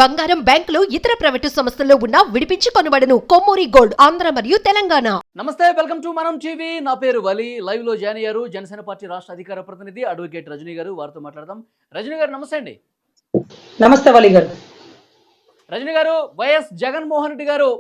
బంగారం, బ్యాంకులు, ఇతర ప్రైవేటు సంస్థల్లో ఉన్న విడిపించి కొనబడను. కొమ్మూరి గోల్డ్, ఆంధ్ర మరియు తెలంగాణ. నమస్తే, వెల్కమ్ టు మనం టీవీ. నా పేరు వలి. లైవ్ లో జాయిన్ అయ్యారు జనసేన పార్టీ రాష్ట్ర అధికార ప్రతినిధి అడ్వకేట్ రజనీ గారు. వారితో మాట్లాడదాం. రజనీ గారు నమస్తే అండి. నమస్తే వలి గారు. రజనీ గారు, వైఎస్ జగన్మోహన్ రెడ్డి గారు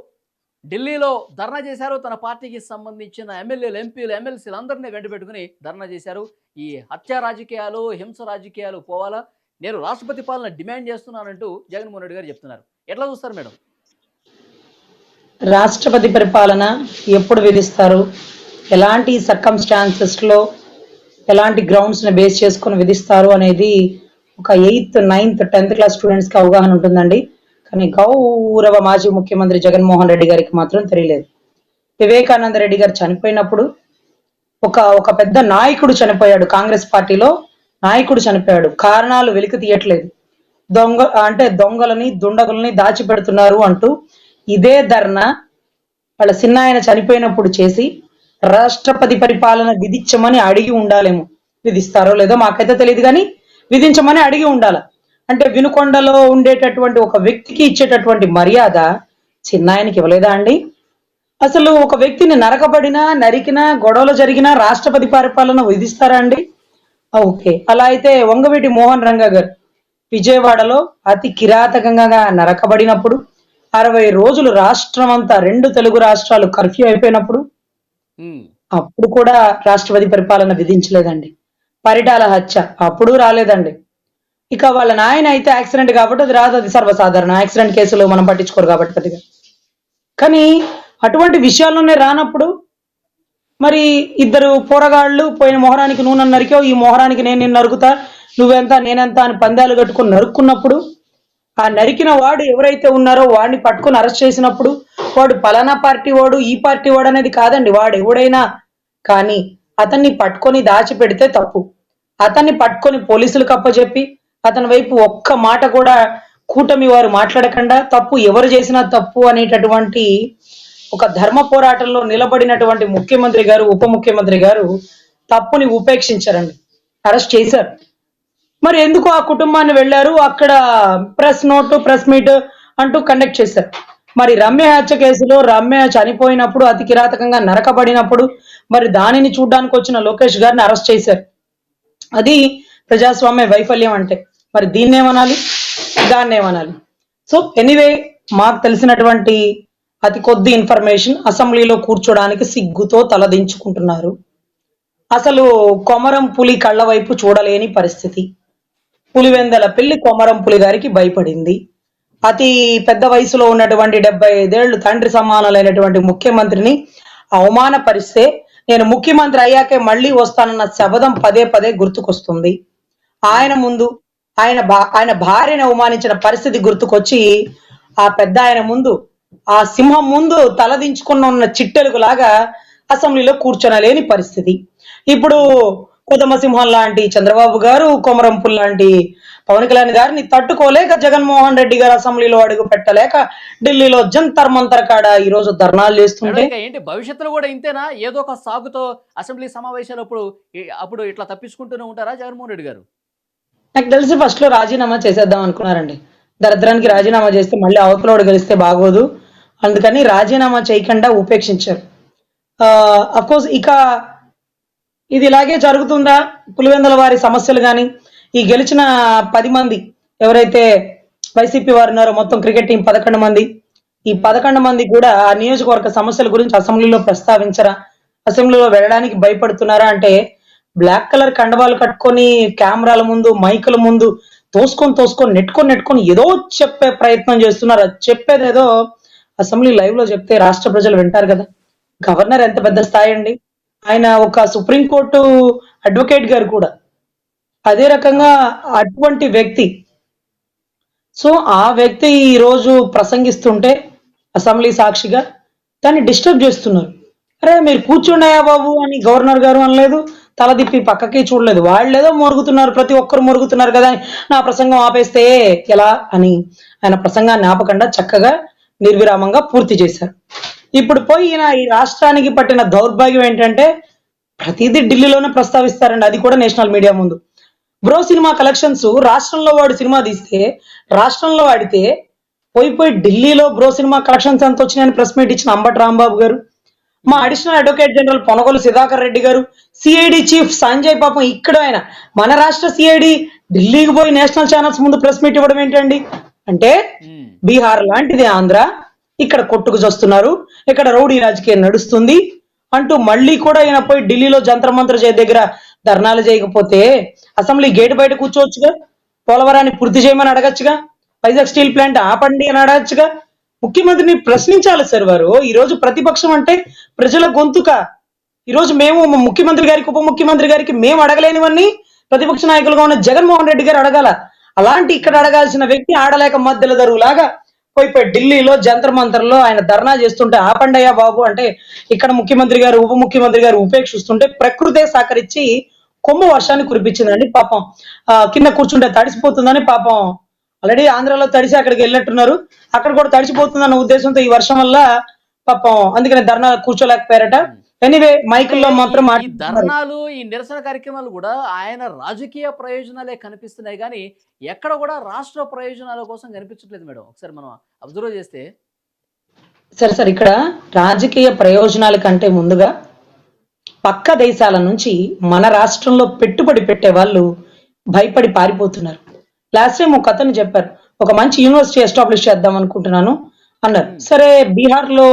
ఢిల్లీలో ధర్నా చేశారు. తన పార్టీకి సంబంధించిన ఎమ్మెల్యేలు, ఎంపీలు, ఎమ్మెల్సీలు అందరినీ వెంట పెట్టుకుని ధర్నా చేశారు. ఈ హత్య రాజకీయాలు, హింస రాజకీయాలు పోవాలా, నేను రాష్ట్రపతి పాలన డిమాండ్ చేస్తున్నానంటూ జగన్మోహన్ రెడ్డి గారు చెప్తున్నారు. ఎట్లా చూస్తారు మేడం? రాష్ట్రపతి పరిపాలన ఎప్పుడు విధిస్తారు, ఎలాంటి సర్కమ్స్టాన్సెస్లో, ఎలాంటి గ్రౌండ్స్ని బేస్ చేసుకుని విధిస్తారు అనేది ఒక 8th, 9th, 10th క్లాస్ స్టూడెంట్స్కి అవగాహన ఉంటుందండి. కానీ గౌరవ మాజీ ముఖ్యమంత్రి జగన్మోహన్ రెడ్డి గారికి మాత్రం తెలియలేదు. వివేకానంద రెడ్డి గారు చనిపోయినప్పుడు ఒక పెద్ద నాయకుడు చనిపోయాడు, కాంగ్రెస్ పార్టీలో నాయకుడు చనిపోయాడు. కారణాలు వెలికి తీయట్లేదు. దొంగలని, దుండగులని దాచిపెడుతున్నారు అంటూ ఇదే ధర్నా వాళ్ళ చిన్నాయన చనిపోయినప్పుడు చేసి రాష్ట్రపతి పరిపాలన విధించమని అడిగి ఉండాలేమో. విధిస్తారో లేదో మాకైతే తెలియదు, కానీ విధించమని అడిగి ఉండాల. అంటే వినుకొండలో ఉండేటటువంటి ఒక వ్యక్తికి ఇచ్చేటటువంటి మర్యాద చిన్నాయనకి ఇవ్వలేదా అండి? అసలు ఒక వ్యక్తిని నరకబడినా, నరికినా, గొడవలు జరిగినా రాష్ట్రపతి పరిపాలన విధిస్తారా అండి? ఓకే, అలా అయితే వంగవీటి మోహన్ రంగా గారు విజయవాడలో అతి కిరాతకంగా నరకబడినప్పుడు 60 రోజులు రాష్ట్రం అంతా, 2 తెలుగు రాష్ట్రాలు కర్ఫ్యూ అయిపోయినప్పుడు అప్పుడు కూడా రాష్ట్రపతి పరిపాలన విధించలేదండి. పరిటాల హత్య అప్పుడు రాలేదండి. ఇక వాళ్ళ నాయన అయితే యాక్సిడెంట్ కాబట్టి అది రాదు, అది సర్వసాధారణం. యాక్సిడెంట్ కేసులు మనం పట్టించుకోరు కాబట్టి పెద్దగా. కానీ అటువంటి విషయాల్లోనే రానప్పుడు మరి ఇద్దరు పోరగాళ్ళు పోయిన మొహరానికి నూనె నరికావు, ఈ మొహరానికి నేను నరుకుతా, నువ్వెంత నేనెంత అని పందాలు కట్టుకుని నరుక్కున్నప్పుడు ఆ నరికిన వాడు ఎవరైతే ఉన్నారో వాడిని పట్టుకుని అరెస్ట్ చేసినప్పుడు వాడు పలానా పార్టీ వాడు, ఈ పార్టీ వాడు అనేది కాదండి. వాడు ఎవడైనా కానీ అతన్ని పట్టుకొని దాచిపెడితే తప్పు. అతన్ని పట్టుకొని పోలీసులకు అప్పచెప్పి అతని వైపు ఒక్క మాట కూడా కూటమి వారు మాట్లాడకుండా తప్పు ఎవరు చేసినా తప్పు అనేటటువంటి ఒక ధర్మ పోరాటంలో నిలబడినటువంటి ముఖ్యమంత్రి గారు, ఉప ముఖ్యమంత్రి గారు తప్పుని ఉపేక్షించారండి, అరెస్ట్ చేశారు. మరి ఎందుకు ఆ కుటుంబాన్ని వెళ్ళారు, అక్కడ ప్రెస్ నోట్, ప్రెస్ మీట్ అంటూ కండక్ట్ చేశారు. మరి రమ్య హత్య కేసులో రమ్య చనిపోయినప్పుడు, అతి కిరాతకంగా నరకబడినప్పుడు మరి దానిని చూడడానికి వచ్చిన లోకేష్ గారిని అరెస్ట్ చేశారు. అది ప్రజాస్వామ్య వైఫల్యం అంటే. మరి దీన్నేమనాలి, దాన్నేమనాలి? సో ఎనీవే, మాకు తెలిసినటువంటి అతి కొద్ది ఇన్ఫర్మేషన్, అసెంబ్లీలో కూర్చోడానికి సిగ్గుతో తలదించుకుంటున్నారు. అసలు కొమరం పులి కళ్ళ వైపు చూడలేని పరిస్థితి. పులివెందల పిల్లి కొమరం పులి గారికి భయపడింది. అతి పెద్ద వయసులో ఉన్నటువంటి 75 ఏళ్ళు తండ్రి సమానులైనటువంటి ముఖ్యమంత్రిని అవమానపరిస్తే నేను ముఖ్యమంత్రి అయ్యాకే మళ్ళీ వస్తానన్న శబదం పదే పదే గుర్తుకొస్తుంది. ఆయన ముందు ఆయన భార్యను అవమానించిన పరిస్థితి గుర్తుకొచ్చి ఆ పెద్ద ఆయన ముందు, ఆ సింహం ముందు తలదించుకున్న ఉన్న చిట్టెలుగు లాగా అసెంబ్లీలో కూర్చొనలేని పరిస్థితి. ఇప్పుడు కొదమ సింహం లాంటి చంద్రబాబు గారు, కొమరంపుల్ లాంటి పవన్ కళ్యాణ్ గారిని తట్టుకోలేక జగన్మోహన్ రెడ్డి గారు అసెంబ్లీలో అడుగు పెట్టలేక ఢిల్లీలో జంతర్ మంతర్ కాడ ఈ రోజు ధర్నాలు చేస్తుంటే ఏంటి భవిష్యత్తులో కూడా ఇంతేనా? ఏదో ఒక సాగుతో అసెంబ్లీ సమావేశాలప్పుడు అప్పుడు ఇట్లా తప్పించుకుంటూనే ఉంటారా జగన్మోహన్ రెడ్డి గారు? నాకు తెలిసి ఫస్ట్ లో రాజీనామా చేసేద్దాం అనుకున్నారండి. దరిద్రానికి రాజీనామా చేస్తే మళ్ళీ అవతలోడు గెలిస్తే బాగోదు, అందుకని రాజీనామా చేయకుండా ఉపేక్షించారు. అఫ్కోర్స్ ఇక ఇది ఇలాగే జరుగుతుందా? పులివెందుల వారి సమస్యలు కానీ ఈ గెలిచిన 10 మంది ఎవరైతే వైసీపీ వారు ఉన్నారో, మొత్తం క్రికెట్ టీం 11 మంది, ఈ 11 మంది కూడా ఆ నియోజకవర్గ సమస్యల గురించి అసెంబ్లీలో ప్రస్తావించరా? అసెంబ్లీలో వెళ్ళడానికి భయపడుతున్నారా? అంటే బ్లాక్ కలర్ కండవాలు కట్టుకొని కెమెరాల ముందు, మైకుల ముందు తోసుకొని నెట్టుకొని ఏదో చెప్పే ప్రయత్నం చేస్తున్నారు. చెప్పేది ఏదో అసెంబ్లీ లైవ్ లో చెప్తే రాష్ట్ర ప్రజలు వింటారు కదా. గవర్నర్ ఎంత పెద్ద స్థాయి అండి, ఆయన ఒక సుప్రీంకోర్టు అడ్వకేట్ గారు కూడా అదే రకంగా అటువంటి వ్యక్తి. సో ఆ వ్యక్తి ఈ రోజు ప్రసంగిస్తుంటే అసెంబ్లీ సాక్షిగా దాన్ని డిస్టర్బ్ చేస్తున్నారు. అరే మీరు కూర్చున్నాయా బాబు అని గవర్నర్ గారు అనలేదు, తలదిప్పి పక్కకి చూడలేదు. వాళ్ళు ఏదో మొరుగుతున్నారు, ప్రతి ఒక్కరు మొరుగుతున్నారు కదా, నా ప్రసంగం ఆపేస్తే ఎలా అని ఆయన ప్రసంగాన్ని ఆపకుండా చక్కగా నిర్విరామంగా పూర్తి చేశారు. ఇప్పుడు పోయి ఈయన ఈ రాష్ట్రానికి పట్టిన దౌర్భాగ్యం ఏంటంటే ప్రతిదీ ఢిల్లీలోనే ప్రస్తావిస్తారండి, అది కూడా నేషనల్ మీడియా ముందు. బ్రో సినిమా కలెక్షన్స్ రాష్ట్రంలో వాడు సినిమా తీస్తే, రాష్ట్రంలో ఆడితే పోయి ఢిల్లీలో బ్రో సినిమా కలెక్షన్స్ ఎంత వచ్చినాయని ప్రెస్ మీట్ ఇచ్చిన అంబటి రాంబాబు గారు, మా additional advocate general Ponagolu Sudhakar Reddy garu, CID chief Sanjay పాపం ఇక్కడ ఆయన మన రాష్ట్ర సిఐడి ఢిల్లీకి పోయి నేషనల్ ఛానల్స్ ముందు ప్రెస్ మీట్ ఇవ్వడం ఏంటండి? అంటే బీహార్ లాంటిది ఆంధ్ర, ఇక్కడ కొట్టుకు చూస్తున్నారు, ఇక్కడ రౌడీ రాజకీయం నడుస్తుంది అంటూ మళ్ళీ కూడా ఈయన పోయి ఢిల్లీలో జంతర్ మంత్ర దగ్గర ధర్నాలు చేయకపోతే అసెంబ్లీ గేటు బయట కూర్చోవచ్చుగా, పోలవరాన్ని పూర్తి చేయమని అడగచ్చుగా, వైజాగ్ స్టీల్ ప్లాంట్ ఆపండి అని అడగచ్చుగా. ముఖ్యమంత్రిని ప్రశ్నించాలి సార్ వారు. ఈ రోజు ప్రతిపక్షం అంటే ప్రజల గొంతుక. ఈ రోజు మేము ముఖ్యమంత్రి గారికి ఉప ముఖ్యమంత్రి గారికి మేము అడగలేనివన్నీ ప్రతిపక్ష నాయకులుగా ఉన్న జగన్మోహన్ రెడ్డి గారు అడగాల. అలాంటి ఇక్కడ అడగాల్సిన వ్యక్తి ఆడలేక మధ్యలో దరువులాగా పోయి ఢిల్లీలో జంతర్ మంతర్లో ఆయన ధర్నా చేస్తుంటే ఆపండయ్యా బాబు అంటే ఇక్కడ ముఖ్యమంత్రి గారు ఉప ముఖ్యమంత్రి గారు ఉపేక్షిస్తుంటే ప్రకృతే సహకరించి కొమ్ము వర్షాన్ని కురిపించిందండి. పాపం కింద కూర్చుంటే తడిసిపోతుందని పాపం ఆల్రెడీ ఆంధ్రాలో తడిసి అక్కడికి వెళ్ళినట్టున్నారు, అక్కడ కూడా తడిసిపోతుందన్న ఉద్దేశంతో ఈ వర్షం వల్ల పాపం అందుకని ధర్నా కూర్చోలేకపోయారట. ఎనీవే మైకుల్లో మాత్రం ఈ ధర్నాలు ఈ నిరసన కార్యక్రమాలు కూడా ఆయన రాజకీయ ప్రయోజనాలే కనిపిస్తున్నాయి కానీ ఎక్కడ కూడా రాష్ట్ర ప్రయోజనాల కోసం కనిపించట్లేదు మేడం. ఒకసారి మనం అబ్జర్వ్ చేస్తే సరే ఇక్కడ రాజకీయ ప్రయోజనాల కంటే ముందుగా పక్క దేశాల నుంచి మన రాష్ట్రంలో పెట్టుబడి పెట్టే వాళ్ళు భయపడి పారిపోతున్నారు. లాస్ట్ టైం ఒక అతను చెప్పారు, ఒక మంచి యూనివర్సిటీ ఎస్టాబ్లిష్ చేద్దాం అనుకుంటున్నాను అన్నారు. సరే బీహార్ లో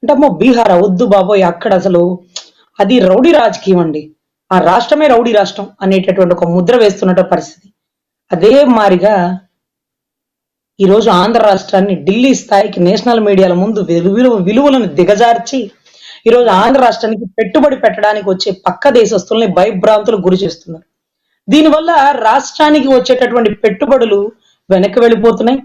అంటే అమ్మో బీహార్ వద్దు బాబోయ్, అక్కడ అసలు అది రౌడీ రాజకీయం అండి, ఆ రాష్ట్రమే రౌడీ రాష్ట్రం అనేటటువంటి ఒక ముద్ర వేస్తున్న పరిస్థితి. అదే మారిగా ఈరోజు ఆంధ్ర రాష్ట్రాన్ని ఢిల్లీ స్థాయికి నేషనల్ మీడియాల ముందు విలువలను దిగజార్చి ఈరోజు ఆంధ్ర రాష్ట్రానికి పెట్టుబడి పెట్టడానికి వచ్చే పక్క దేశస్తుల్ని భయభ్రాంతులు గురి చేస్తున్నారు. దీనివల్ల రాష్ట్రానికి వచ్చేటటువంటి పెట్టుబడులు వెనక్కి వెళ్ళిపోతున్నాయి,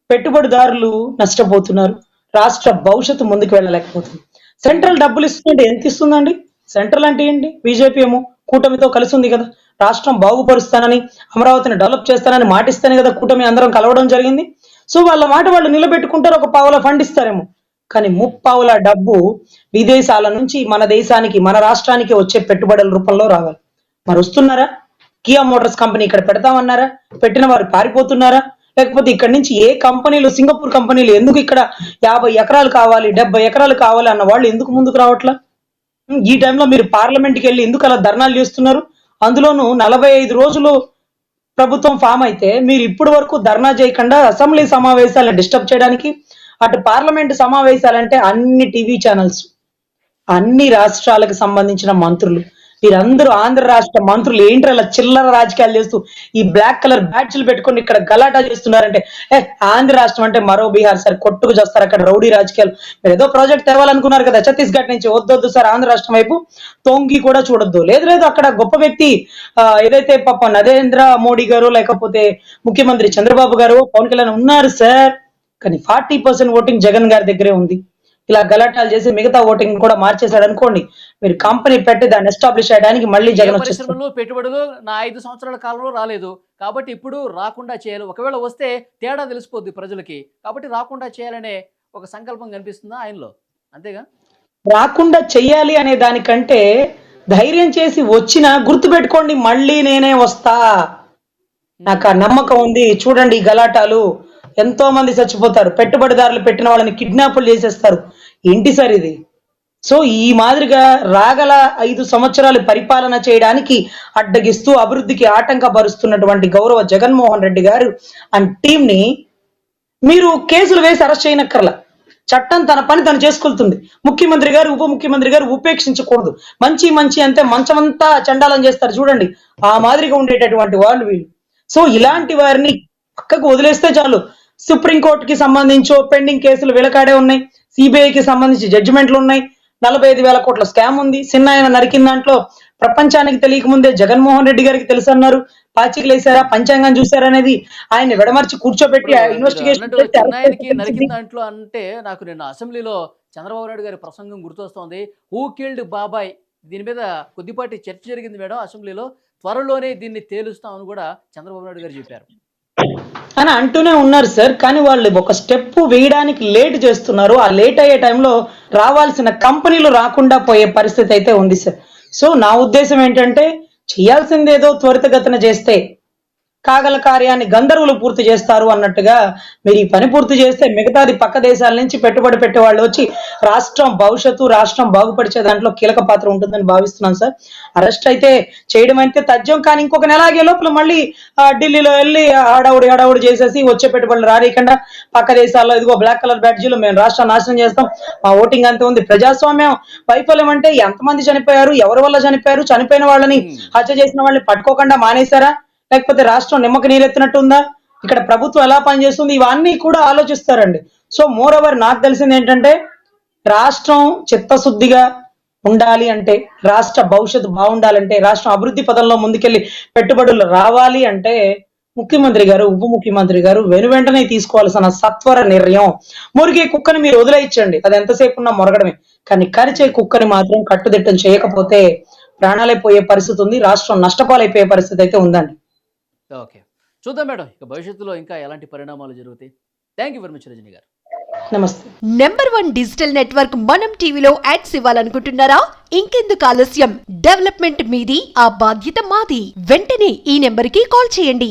పెట్టుబడిదారులు నష్టపోతున్నారు, రాష్ట్ర భవిష్యత్తు ముందుకు వెళ్ళలేకపోతుంది. సెంట్రల్ డబ్బులు ఇస్తుంటే ఎంత ఇస్తుందండి? సెంట్రల్ అంటే ఏంటి? బీజేపీ ఏమో కూటమితో కలిసి ఉంది కదా, రాష్ట్రం బాగుపరుస్తానని అమరావతిని డెవలప్ చేస్తానని మాటిస్తేనే కదా కూటమి అందరం కలవడం జరిగింది. సో వాళ్ళ మాట వాళ్ళు నిలబెట్టుకుంటారు, ఒక పావుల ఫండ్ ఇస్తారేమో, కానీ ముప్పావుల డబ్బు విదేశాల నుంచి మన దేశానికి మన రాష్ట్రానికి వచ్చే పెట్టుబడుల రూపంలో రావాలి. మరి వస్తున్నారా? కియా మోటార్స్ కంపెనీ ఇక్కడ పెడతామన్నారా? పెట్టిన వారు పారిపోతున్నారా? లేకపోతే ఇక్కడ నుంచి ఏ కంపెనీలు, సింగపూర్ కంపెనీలు ఎందుకు ఇక్కడ 50 ఎకరాలు కావాలి 70 ఎకరాలు కావాలి అన్న వాళ్ళు ఎందుకు ముందుకు రావట్లా? ఈ టైంలో మీరు పార్లమెంట్కి వెళ్ళి ఎందుకు అలా ధర్నాలు చేస్తున్నారు? అందులోనూ 45 రోజులు ప్రభుత్వం ఫామ్ అయితే మీరు ఇప్పటి వరకు ధర్నా చేయకుండా అసెంబ్లీ సమావేశాలను డిస్టర్బ్ చేయడానికి, అటు పార్లమెంట్ సమావేశాలంటే అన్ని టీవీ ఛానల్స్, అన్ని రాష్ట్రాలకు సంబంధించిన మంత్రులు, వీరందరూ ఆంధ్ర రాష్ట్ర మంత్రులు ఏంటి అలా చిల్లర రాజకీయాలు చేస్తూ ఈ బ్లాక్ కలర్ బ్యాడ్జ్లు పెట్టుకొని ఇక్కడ గలాటా చేస్తున్నారంటే ఆంధ్ర రాష్ట్రం అంటే మరో బీహార్ సార్, కొట్టుకు చేస్తారు అక్కడ రౌడీ రాజకీయాలు. మీరు ఏదో ప్రాజెక్ట్ తేవాలనుకున్నారు కదా ఛత్తీస్గఢ్ నుంచి, వద్దొద్దు సార్ ఆంధ్ర రాష్ట్రం వైపు తొంగి కూడా చూడొద్దు. లేదు అక్కడ గొప్ప వ్యక్తి ఏదైతే పాప నరేంద్ర మోడీ గారు లేకపోతే ముఖ్యమంత్రి చంద్రబాబు గారు పవన్ కళ్యాణ్ ఉన్నారు సార్, కానీ 40% ఓటింగ్ జగన్ గారి దగ్గరే ఉంది. ఇలా గలాటాలు చేసి మిగతా ఓటింగ్ కూడా మార్చేశాడు అనుకోండి, మీరు కంపెనీ పెట్టి దాన్ని ఎస్టాబ్లిష్ చేయడానికి మళ్ళీ జగన్ పరిశ్రమలు పెట్టుబడులు నా 5 సంవత్సరాల కాలంలో రాలేదు కాబట్టి ఇప్పుడు రాకుండా చేయాలి, ఒకవేళ వస్తే తేడా తెలిసిపోద్ది ప్రజలకి కాబట్టి రాకుండా చేయాలనే ఒక సంకల్పం కనిపిస్తుందా ఆయనలో? అంతేగా, రాకుండా చెయ్యాలి అనే దానికంటే ధైర్యం చేసి వచ్చినా గుర్తుపెట్టుకోండి మళ్ళీ నేనే వస్తా, నాకు ఆ నమ్మకం ఉంది. చూడండి ఈ గలాటాలు ఎంతో మంది చచ్చిపోతారు, పెట్టుబడిదారులు పెట్టిన వాళ్ళని కిడ్నాపులు చేసేస్తారు, ఏంటి సార్ ఇది? సో ఈ మాదిరిగా రాగల 5 సంవత్సరాలు పరిపాలన చేయడానికి అడ్డగిస్తూ అభివృద్ధికి ఆటంకపరుస్తున్నటువంటి గౌరవ జగన్మోహన్ రెడ్డి గారు అండ్ టీం ని మీరు కేసులు వేసి అరెస్ట్ చేయనక్కర్లా, చట్టం తన పని తను చేసుకుంటుంది. ముఖ్యమంత్రి గారు ఉప ముఖ్యమంత్రి గారు ఉపేక్షించకూడదు. మంచి అంటే మంచమంతా చండాలం చేస్తారు చూడండి, ఆ మాదిరిగా ఉండేటటువంటి వాళ్ళు వీళ్ళు. సో ఇలాంటి వారిని పక్కకు వదిలేస్తే చాలు. సుప్రీంకోర్టుకి సంబంధించి పెండింగ్ కేసులు వెలకాడే ఉన్నాయి, సిబిఐకి సంబంధించి జడ్జిమెంట్లు ఉన్నాయి, 45,000 కోట్ల స్కామ్ ఉంది, సిన్నాయన నరికిన దాంట్లో ప్రపంచానికి తెలియక ముందే జగన్మోహన్ రెడ్డి గారికి తెలుసు అన్నారు, పాచికలు వేసారా పంచాంగం చూసారా అనేది ఆయన విడమర్చి కూర్చోబెట్టి ఇన్వెస్టిగేషన్ నరికిన దాంట్లో అంటే నాకు నిన్న అసెంబ్లీలో చంద్రబాబు నాయుడు గారి ప్రసంగం గుర్తొస్తోంది. హూ కిల్డ్ బాబాయ్, దీని మీద కొద్దిపాటి చర్చ జరిగింది మేడం అసెంబ్లీలో, త్వరలోనే దీన్ని తేలుస్తామని కూడా చంద్రబాబు నాయుడు గారు చెప్పారు అని అంటూనే ఉన్నారు సార్. కానీ వాళ్ళు ఒక స్టెప్ వేయడానికి లేట్ చేస్తున్నారు. ఆ లేట్ అయ్యే టైంలో రావాల్సిన కంపెనీలు రాకుండా పోయే పరిస్థితి అయితే ఉంది సార్. సో నా ఉద్దేశం ఏంటంటే చేయాల్సిందేదో త్వరితగతిన చేస్తే కాగల కార్యాన్ని గంధర్వులు పూర్తి చేస్తారు అన్నట్టుగా మీరు ఈ పని పూర్తి చేస్తే మిగతాది పక్క దేశాల నుంచి పెట్టుబడి పెట్టే వాళ్ళు వచ్చి రాష్ట్రం భవిష్యత్తు, రాష్ట్రం బాగుపరిచే దాంట్లో కీలక పాత్ర ఉంటుందని భావిస్తున్నాను సార్. అరెస్ట్ అయితే చేయడం అయితే తథ్యం, కానీ ఇంకొక నెల ఆగే లోపల మళ్ళీ ఢిల్లీలో వెళ్ళి హడావుడి చేసేసి వచ్చే పెట్టుబడులు రానియకుండా పక్క దేశాల్లో ఇదిగో బ్లాక్ కలర్ బ్యాడ్జీలు మేము రాష్ట్రం నాశనం చేస్తాం, మా ఓటింగ్ అంతే ఉంది. ప్రజాస్వామ్యం వైఫల్యం అంటే ఎంతమంది చనిపోయారు, ఎవరి వల్ల చనిపోయారు, చనిపోయిన వాళ్ళని హత్య చేసిన వాళ్ళని పట్టుకోకుండా మానేశారా, లేకపోతే రాష్ట్రం నిమ్మకి నీరెత్తినట్టు ఉందా, ఇక్కడ ప్రభుత్వం ఎలా పనిచేస్తుంది, ఇవన్నీ కూడా ఆలోచిస్తారండి. సో మోర్ ఓవర్ నాకు తెలిసింది ఏంటంటే రాష్ట్రం చిత్తశుద్ధిగా ఉండాలి అంటే, రాష్ట్ర భవిష్యత్తు బాగుండాలంటే, రాష్ట్రం అభివృద్ధి పదంలో ముందుకెళ్లి పెట్టుబడులు రావాలి అంటే ముఖ్యమంత్రి గారు, ఉప ముఖ్యమంత్రి గారు వెంటనే తీసుకోవాల్సిన సత్వర నిర్ణయం. మురిగే కుక్కని మీరు వదిలేయించండి, అది ఎంతసేపు ఉన్నా మొరగడమే, కానీ కరిచే కుక్కని మాత్రం కట్టుదిట్టం చేయకపోతే ప్రాణాలే పోయే పరిస్థితి ఉంది, రాష్ట్రం నష్టపాలైపోయే పరిస్థితి అయితే ఉందండి. ఓకే, చూద్దాం మేడం ఇక భవిష్యత్తులో ఇంకా ఎలాంటి పరిణామాలు జరుగుతాయి. Thank you very much Rajani గారు. నమస్తే. #1 డిజిటల్ నెట్వర్క్ మనం టీవీలో యాడ్స్ ఇవ్వాలనుకుంటున్నారా? ఇంకెందుకు ఆలస్యం? డెవలప్మెంట్ మీది, ఆ బాధ్యత మాది. వెంటనే ఈ నెంబర్కి కాల్ చేయండి.